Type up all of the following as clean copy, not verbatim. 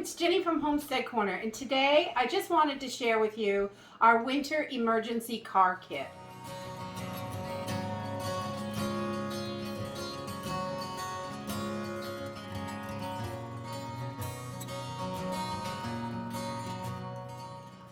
it's Jenny from Homestead Corner, and today I just wanted to share with you our winter emergency car kit.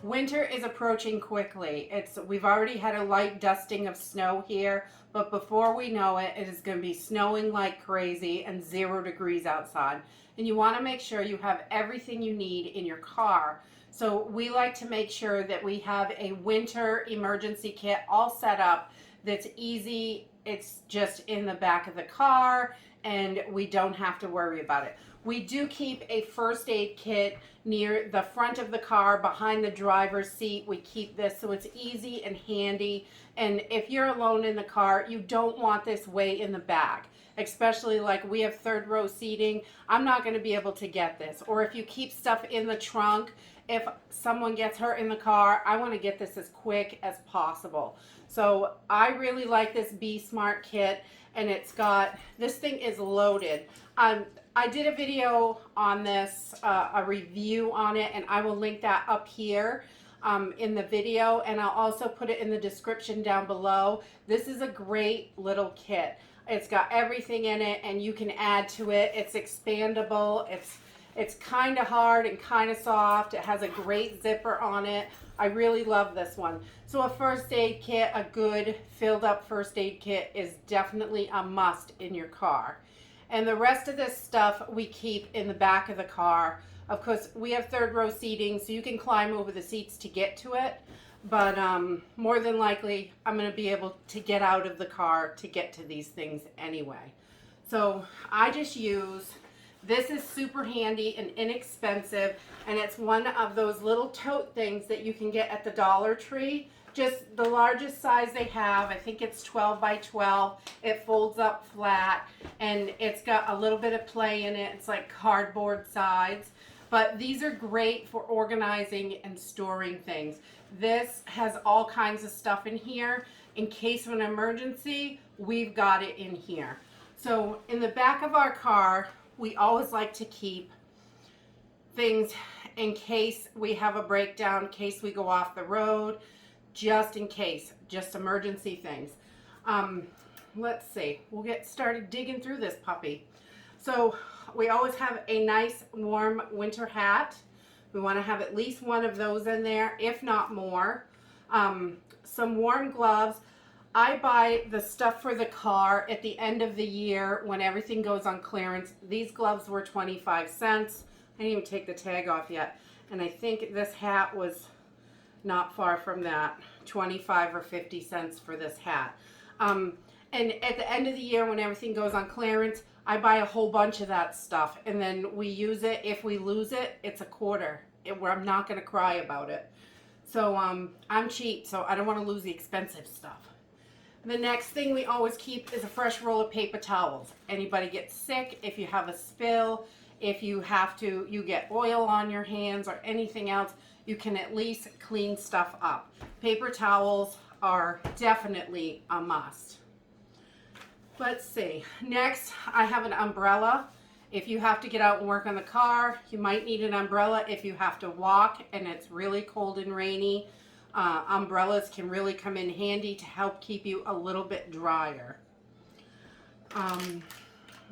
Winter is approaching quickly. We've already had a light dusting of snow here, but before we know it, it is going to be snowing like crazy and 0 degrees outside. And you want to make sure you have everything you need in your car. So we like to make sure that we have a winter emergency kit all set up that's easy. It's just in the back of the car and we don't have to worry about it. We do keep a first aid kit near the front of the car behind the driver's seat. We keep this so it's easy and handy. And if you're alone in the car, you don't want this way in the back, especially like we have third row seating. I'm not going to be able to get this. Or if you keep stuff in the trunk, if someone gets hurt in the car, I want to get this as quick as possible. So I really like this Be Smart kit, and it's got, this thing is loaded. I did a video on this, a review on it, and I will link that up here in the video, and I'll also put it in the description down below. This is a great little kit. It's got everything in it, and you can add to it. It's expandable. It's kind of hard and kind of soft. It has a great zipper on it. I really love this one. So a first aid kit, a good filled up first aid kit, is definitely a must in your car. And the rest of this stuff we keep in the back of the car. Of course, we have third row seating, so you can climb over the seats to get to it. But more than likely, I'm going to be able to get out of the car to get to these things anyway. So I just use, this is super handy and inexpensive, and it's one of those little tote things that you can get at the Dollar Tree. Just the largest size they have. I think it's 12 by 12. It folds up flat, and it's got a little bit of play in it. It's like cardboard sides. But these are great for organizing and storing things. This has all kinds of stuff in here. In case of an emergency, we've got it in here. So in the back of our car, we always like to keep things in case we have a breakdown, in case we go off the road, just in case, just emergency things. Let's see, we'll get started digging through this puppy. So we always have a nice warm winter hat. We want to have at least one of those in there, if not more. Some warm gloves. I buy the stuff for the car at the end of the year when everything goes on clearance. These gloves were 25 cents. I didn't even take the tag off yet. And I think this hat was not far from that, 25 or 50 cents for this hat. And at the end of the year when everything goes on clearance, I buy a whole bunch of that stuff, and then we use it. If we lose it, it's a quarter, where I'm not going to cry about it. So I'm cheap, so I don't want to lose the expensive stuff. The next thing we always keep is a fresh roll of paper towels. Anybody gets sick, if you have a spill, if you have to, you get oil on your hands or anything else, you can at least clean stuff up. Paper towels are definitely a must. Let's see. Next, I have an umbrella. If you have to get out and work on the car, you might need an umbrella. If you have to walk and it's really cold and rainy, umbrellas can really come in handy to help keep you a little bit drier.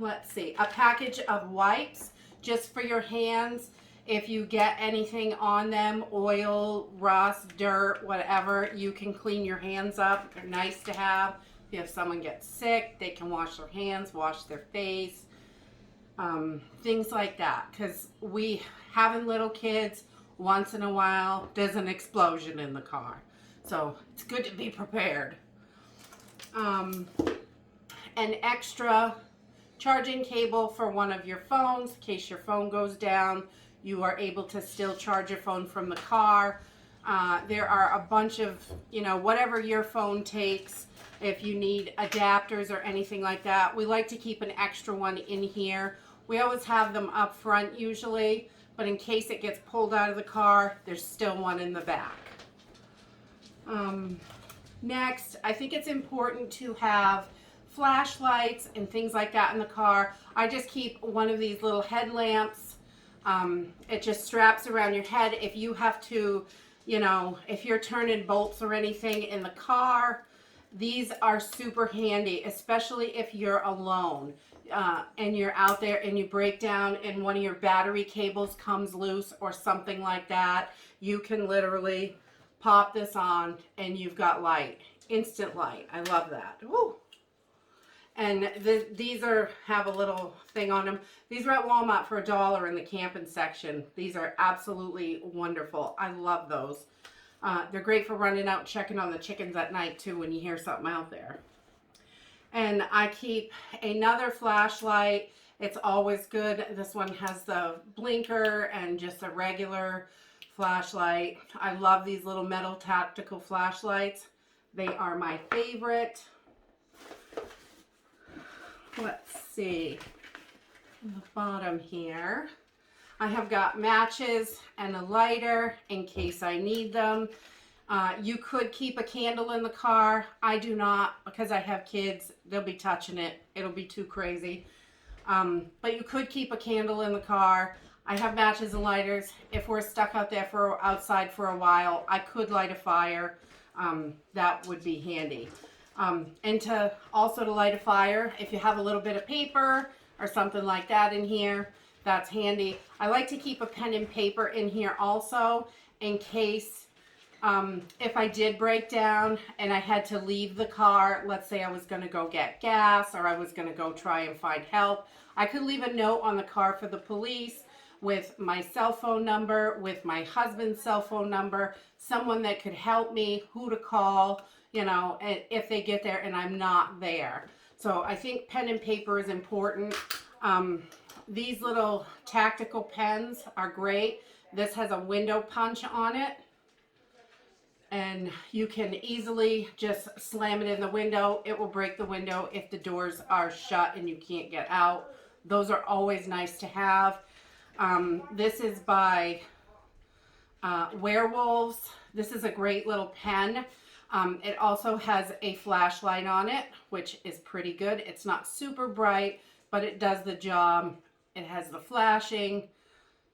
Let's see. A package of wipes just for your hands. If you get anything on them, oil, rust, dirt, whatever, you can clean your hands up. They're nice to have. If someone gets sick, they can wash their hands, wash their face, things like that. Because having little kids, once in a while, there's an explosion in the car. So it's good to be prepared. An extra charging cable for one of your phones, in case your phone goes down. You are able to still charge your phone from the car. There are a bunch of, whatever your phone takes. If you need adapters or anything like that, we like to keep an extra one in here. We always have them up front usually, but in case it gets pulled out of the car, there's still one in the back. Next, I think it's important to have flashlights and things like that in the car. I just keep one of these little headlamps It just straps around your head. If you have to, you know, if you're turning bolts or anything in the car, these are super handy, especially if you're alone and you're out there and you break down and one of your battery cables comes loose or something like that. You can literally pop this on and you've got light, instant light. I love that. Woo. And these have a little thing on them. These are at Walmart for $1 in the camping section. These are absolutely wonderful. I love those. They're great for running out and checking on the chickens at night too when you hear something out there. And I keep another flashlight. It's always good. This one has the blinker and just a regular flashlight. I love these little metal tactical flashlights. They are my favorite. Let's see, on the bottom here, I have got matches and a lighter in case I need them. You could keep a candle in the car. I do not because I have kids. They'll be touching it. It'll be too crazy. But you could keep a candle in the car. I have matches and lighters. If we're stuck out there outside for a while, I could light a fire. That would be handy. And to light a fire, if you have a little bit of paper or something like that in here, that's handy. I like to keep a pen and paper in here also in case if I did break down and I had to leave the car. Let's say I was going to go get gas or I was going to go try and find help. I could leave a note on the car for the police with my cell phone number, with my husband's cell phone number, someone that could help me, who to call, you know, if they get there and I'm not there. So I think pen and paper is important. These little tactical pens are great. This has a window punch on it. And you can easily just slam it in the window. It will break the window if the doors are shut and you can't get out. Those are always nice to have. This is by Werewolves. This is a great little pen. It also has a flashlight on it, which is pretty good. It's not super bright, but it does the job. It has the flashing.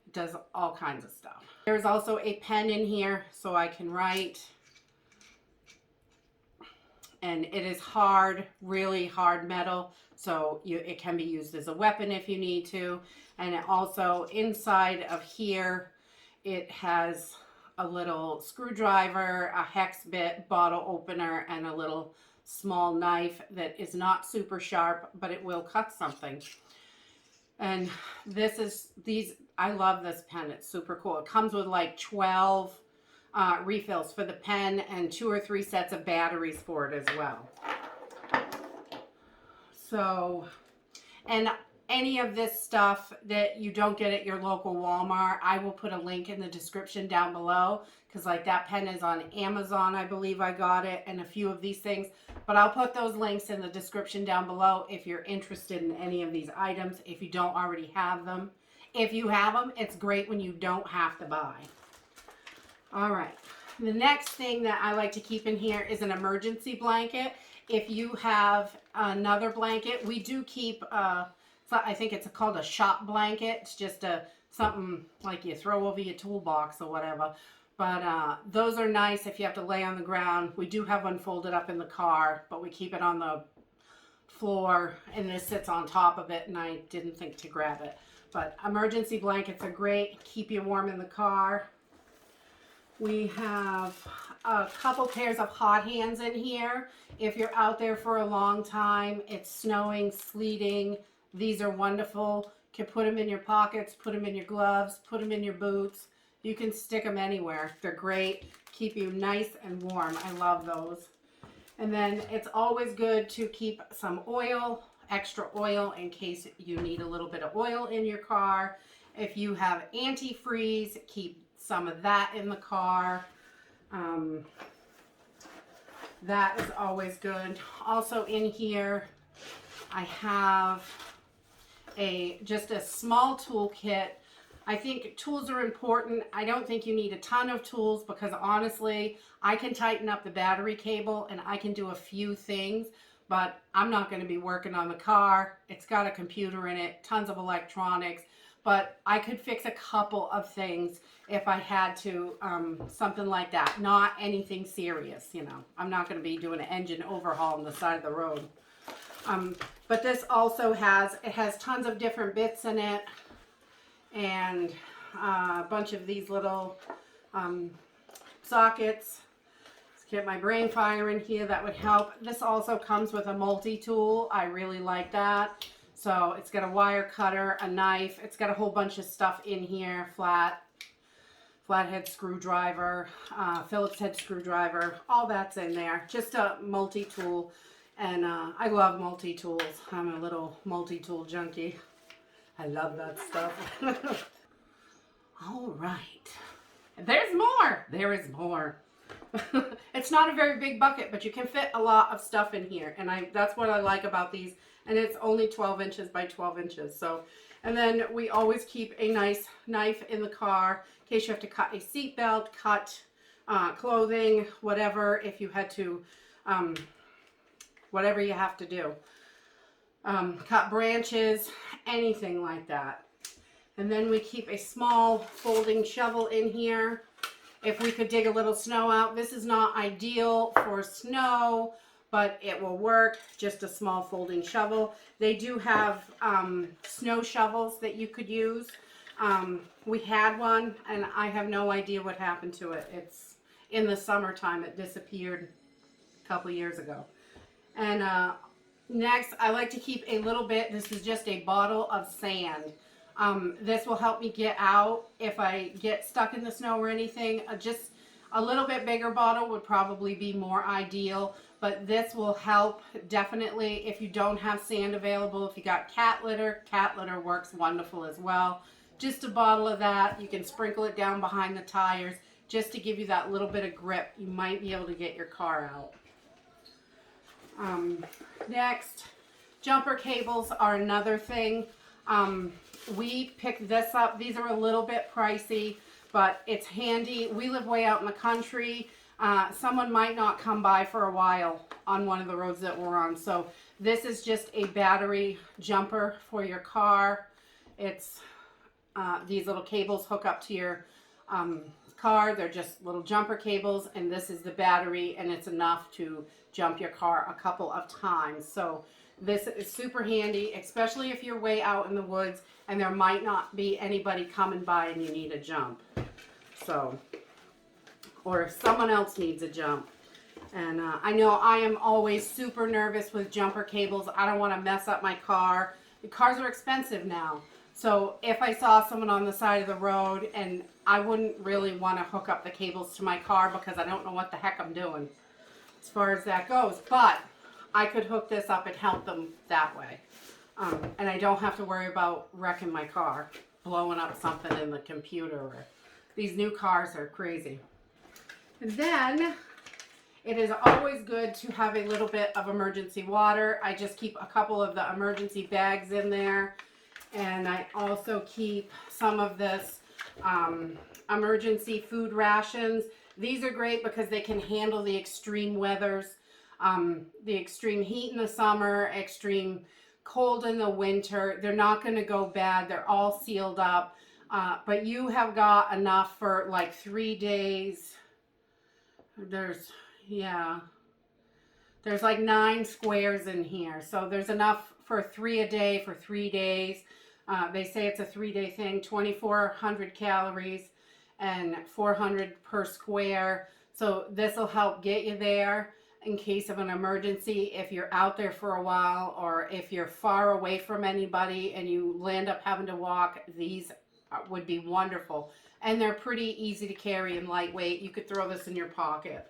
It does all kinds of stuff. There's also a pen in here so I can write. And it is hard, really hard metal, so it can be used as a weapon if you need to. And it also, inside of here, it has a little screwdriver, a hex bit, bottle opener, and a little small knife that is not super sharp, but it will cut something. And I love this pen. It's super cool. It comes with like 12 refills for the pen and 2 or 3 sets of batteries for it as well. So, and any of this stuff that you don't get at your local Walmart, I will put a link in the description down below, because like that pen is on Amazon, I believe I got it, and a few of these things. But I'll put those links in the description down below if you're interested in any of these items, if you don't already have them. If you have them, it's great when you don't have to buy. All right. The next thing that I like to keep in here is an emergency blanket. If you have another blanket, we do keep I think it's called a shop blanket. It's just something like you throw over your toolbox or whatever. But those are nice if you have to lay on the ground. We do have one folded up in the car, but we keep it on the floor and this sits on top of it, and I didn't think to grab it. But emergency blankets are great. Keep you warm in the car. We have a couple pairs of hot hands in here. If you're out there for a long time, it's snowing, sleeting, these are wonderful. You can put them in your pockets, put them in your gloves, put them in your boots. You can stick them anywhere. They're great. Keep you nice and warm. I love those. And then it's always good to keep some oil, extra oil, in case you need a little bit of oil in your car. If you have antifreeze, keep some of that in the car. That is always good. Also in here, I have just a small toolkit. I think tools are important. I don't think you need a ton of tools because honestly, I can tighten up the battery cable and I can do a few things, but I'm not going to be working on the car. It's got a computer in it, tons of electronics. but I could fix a couple of things if I had to, something like that. Not anything serious, you know. I'm not going to be doing an engine overhaul on the side of the road. But this also has tons of different bits in it, and a bunch of these little sockets. Let's get my brain fire in here, that would help. This also comes with a multi-tool. I really like that. So it's got a wire cutter, a knife. It's got a whole bunch of stuff in here. Flathead screwdriver, Phillips head screwdriver, all that's in there. Just a multi-tool. And I love multi-tools. I'm a little multi-tool junkie. I love that stuff. All right. There's more. There is more. It's not a very big bucket, but you can fit a lot of stuff in here. And that's what I like about these. And it's only 12 inches by 12 inches. So, and then we always keep a nice knife in the car in case you have to cut a seat belt, cut clothing, whatever, if you had to, whatever you have to do. Cut branches, anything like that. And then we keep a small folding shovel in here. If we could dig a little snow out, this is not ideal for snow, but it will work. Just a small folding shovel. They do have snow shovels that you could use. We had one, and I have no idea what happened to it. It's in the summertime. It disappeared a couple years ago. And next, I like to keep a little bit. This is just a bottle of sand. This will help me get out if I get stuck in the snow or anything. Just a little bit bigger bottle would probably be more ideal, but this will help definitely if you don't have sand available. If you got cat litter works wonderful as well. Just a bottle of that. You can sprinkle it down behind the tires just to give you that little bit of grip. You might be able to get your car out. Next, jumper cables are another thing. We picked this up. These are a little bit pricey, but it's handy. We live way out in the country. Someone might not come by for a while on one of the roads that we're on. So this is just a battery jumper for your car. It's these little cables hook up to your car. They're just little jumper cables, and this is the battery, and it's enough to jump your car a couple of times. So this is super handy, especially if you're way out in the woods and there might not be anybody coming by and you need a jump. So, or if someone else needs a jump. And I know I am always super nervous with jumper cables. I don't want to mess up my car. The cars are expensive now. So if I saw someone on the side of the road, and I wouldn't really want to hook up the cables to my car because I don't know what the heck I'm doing as far as that goes. But I could hook this up and help them that way. And I don't have to worry about wrecking my car, blowing up something in the computer. These new cars are crazy. And then it is always good to have a little bit of emergency water. I just keep a couple of the emergency bags in there. And I also keep some of this emergency food rations. These are great because they can handle the extreme weathers. The extreme heat in the summer, extreme cold in the winter. They're not going to go bad. They're all sealed up. But you have got enough for like 3 days. There's like 9 squares in here. So there's enough for 3 a day for 3 days. They say it's a 3-day thing, 2,400 calories and 400 per square. So this will help get you there in case of an emergency. If you're out there for a while, or if you're far away from anybody and you land up having to walk, these would be wonderful. And they're pretty easy to carry and lightweight. You could throw this in your pocket.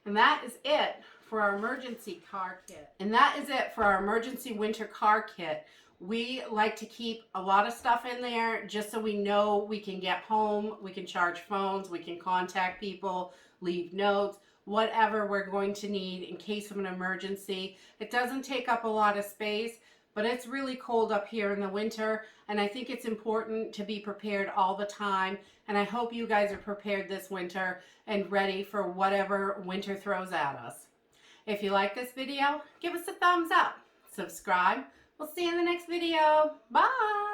And that is it for our emergency car kit. And that is it for our emergency winter car kit. We like to keep a lot of stuff in there just so we know we can get home, we can charge phones, we can contact people, leave notes, whatever we're going to need in case of an emergency. It doesn't take up a lot of space, but it's really cold up here in the winter, and I think it's important to be prepared all the time. And I hope you guys are prepared this winter and ready for whatever winter throws at us. If you like this video, give us a thumbs up. Subscribe. We'll see you in the next video. Bye!